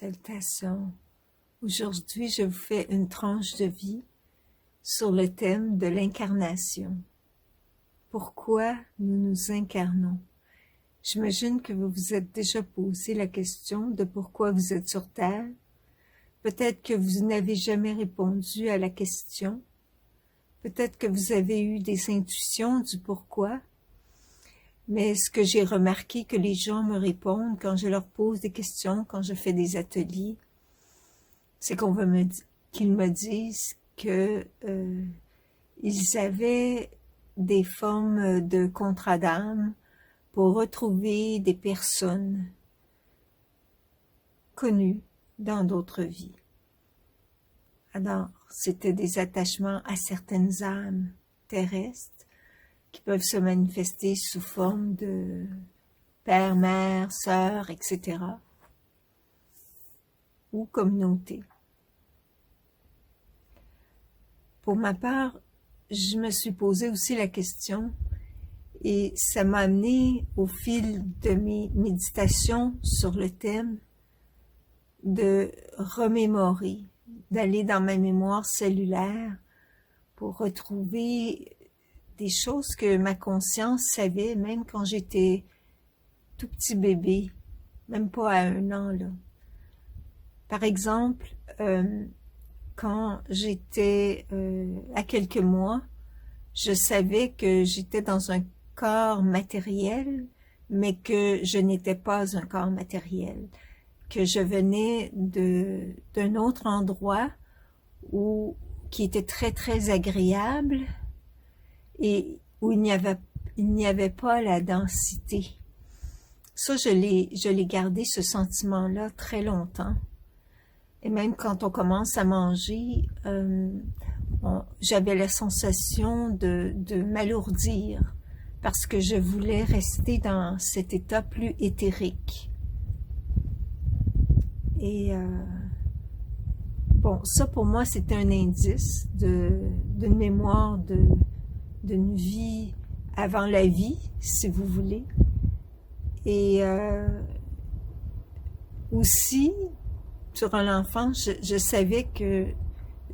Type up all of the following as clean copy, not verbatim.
Salutations. Aujourd'hui, je vous fais une tranche de vie sur le thème de l'incarnation. Pourquoi nous nous incarnons? J'imagine que vous vous êtes déjà posé la question de pourquoi vous êtes sur Terre. Peut-être que vous n'avez jamais répondu à la question. Peut-être que vous avez eu des intuitions du pourquoi. Mais ce que j'ai remarqué que les gens me répondent quand je leur pose des questions, quand je fais des ateliers, c'est qu'ils me disent que ils avaient des formes de contrat d'âme pour retrouver des personnes connues dans d'autres vies. Alors, c'était des attachements à certaines âmes terrestres qui peuvent se manifester sous forme de père, mère, sœur, etc. ou communauté. Pour ma part, je me suis posé aussi la question et ça m'a amené au fil de mes méditations sur le thème de remémorer, d'aller dans ma mémoire cellulaire pour retrouver des choses que ma conscience savait même quand j'étais tout petit bébé, même pas à 1 an là. Par exemple, quand j'étais à quelques mois, je savais que j'étais dans un corps matériel, mais que je n'étais pas un corps matériel, que je venais d'un autre endroit qui était très très agréable et où il n'y avait pas la densité. Ça, je l'ai gardé, ce sentiment-là, très longtemps. Et même quand on commence à manger, j'avais la sensation de m'alourdir parce que je voulais rester dans cet état plus éthérique. Et bon, ça pour moi, c'était un indice d'une mémoire d'une vie avant la vie, si vous voulez. Et aussi, durant l'enfance, je savais que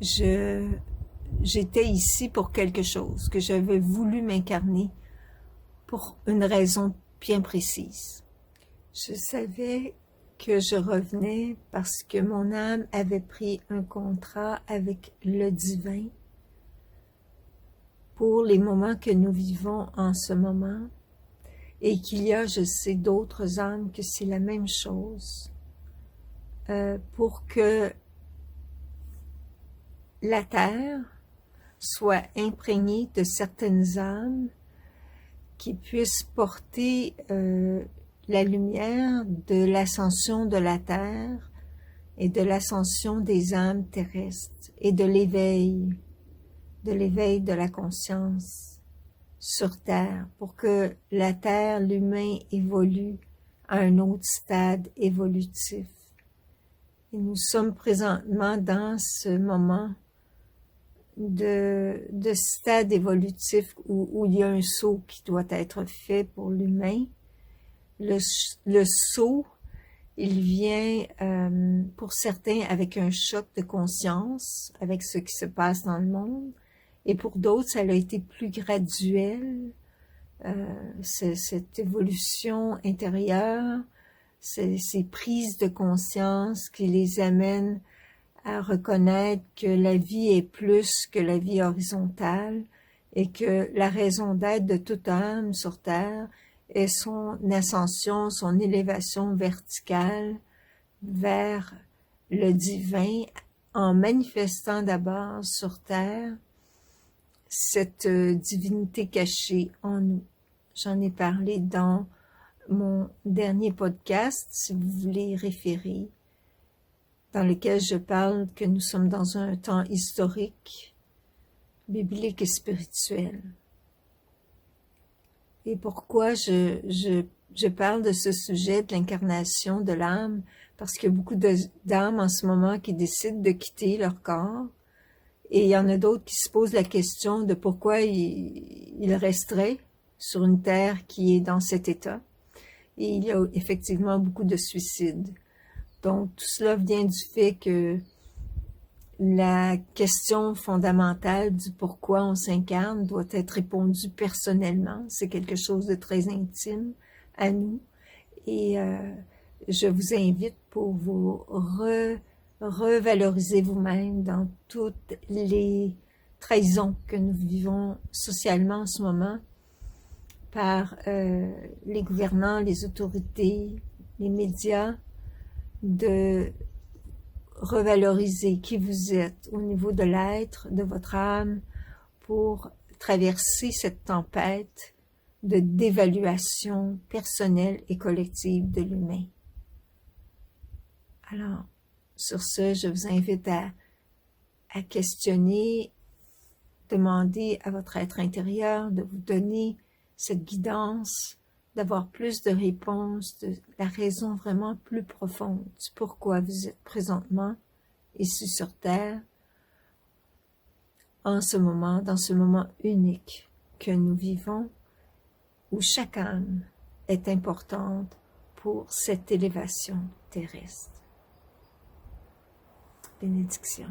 j'étais ici pour quelque chose, que j'avais voulu m'incarner pour une raison bien précise. Je savais que je revenais parce que mon âme avait pris un contrat avec le divin pour les moments que nous vivons en ce moment et qu'il y a, je sais, d'autres âmes que c'est la même chose. Pour que la Terre soit imprégnée de certaines âmes qui puissent porter la lumière de l'ascension de la Terre et de l'ascension des âmes terrestres et de l'éveil de la conscience sur Terre, pour que la Terre, l'humain, évolue à un autre stade évolutif. Et nous sommes présentement dans ce moment de stade évolutif où il y a un saut qui doit être fait pour l'humain. Le saut, il vient pour certains avec un choc de conscience, avec ce qui se passe dans le monde, et pour d'autres, ça a été plus graduel, cette évolution intérieure, ces prises de conscience qui les amènent à reconnaître que la vie est plus que la vie horizontale et que la raison d'être de toute âme sur Terre est son ascension, son élévation verticale vers le divin en manifestant d'abord sur Terre cette divinité cachée en nous. J'en ai parlé dans mon dernier podcast, si vous voulez y référer, dans lequel je parle que nous sommes dans un temps historique, biblique et spirituel. Et pourquoi je parle de ce sujet de l'incarnation de l'âme? Parce qu'il y a beaucoup d'âmes en ce moment qui décident de quitter leur corps. Et il y en a d'autres qui se posent la question de pourquoi ils resteraient sur une terre qui est dans cet état. Et il y a effectivement beaucoup de suicides. Donc, tout cela vient du fait que la question fondamentale du pourquoi on s'incarne doit être répondue personnellement. C'est quelque chose de très intime à nous. Et je vous invite pour vous revaloriser vous-même dans toutes les trahisons que nous vivons socialement en ce moment par les gouvernants, les autorités, les médias, de revaloriser qui vous êtes au niveau de l'être, de votre âme, pour traverser cette tempête de dévaluation personnelle et collective de l'humain. Alors, sur ce, je vous invite à questionner, demander à votre être intérieur de vous donner cette guidance, d'avoir plus de réponses, de la raison vraiment plus profonde du pourquoi vous êtes présentement ici sur Terre, en ce moment, dans ce moment unique que nous vivons, où chaque âme est importante pour cette élévation terrestre. Bénédiction.